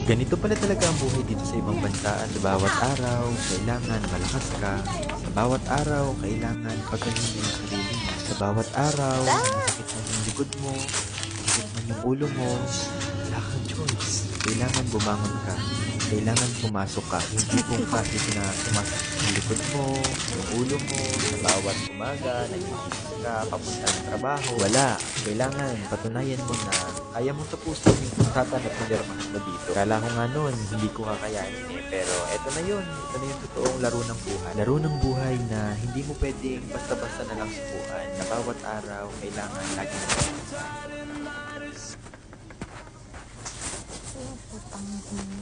Ganito pala talaga ang buhay dito sa ibang bansa. Sa bawat araw, kailangan malakas ka. Sa bawat araw, kailangan pagalitin ang sarili mo. Sa bawat araw, masakit man yung likod mo, masakit man yung ulo mo, wala kang choice. Kailangan bumangon ka. Kailangan pumasok ka. Hindi kung kahit na sumasakit yung likod mo, yung ulo mo, sa bawat umaga, nagigising ka, papunta ng trabaho. Wala. Kailangan patunayan mo na kaya mong tapusin yung kungsatan at manirmahan mo dito. Kala ko nga noon, hindi ko kakayanin eh. Pero eto na yun. Ito na yung totoong laro ng buhay. Laro ng buhay na hindi mo pwedeng basta-basta na lang subukan. Na bawat araw, kailangan laging Putang ina.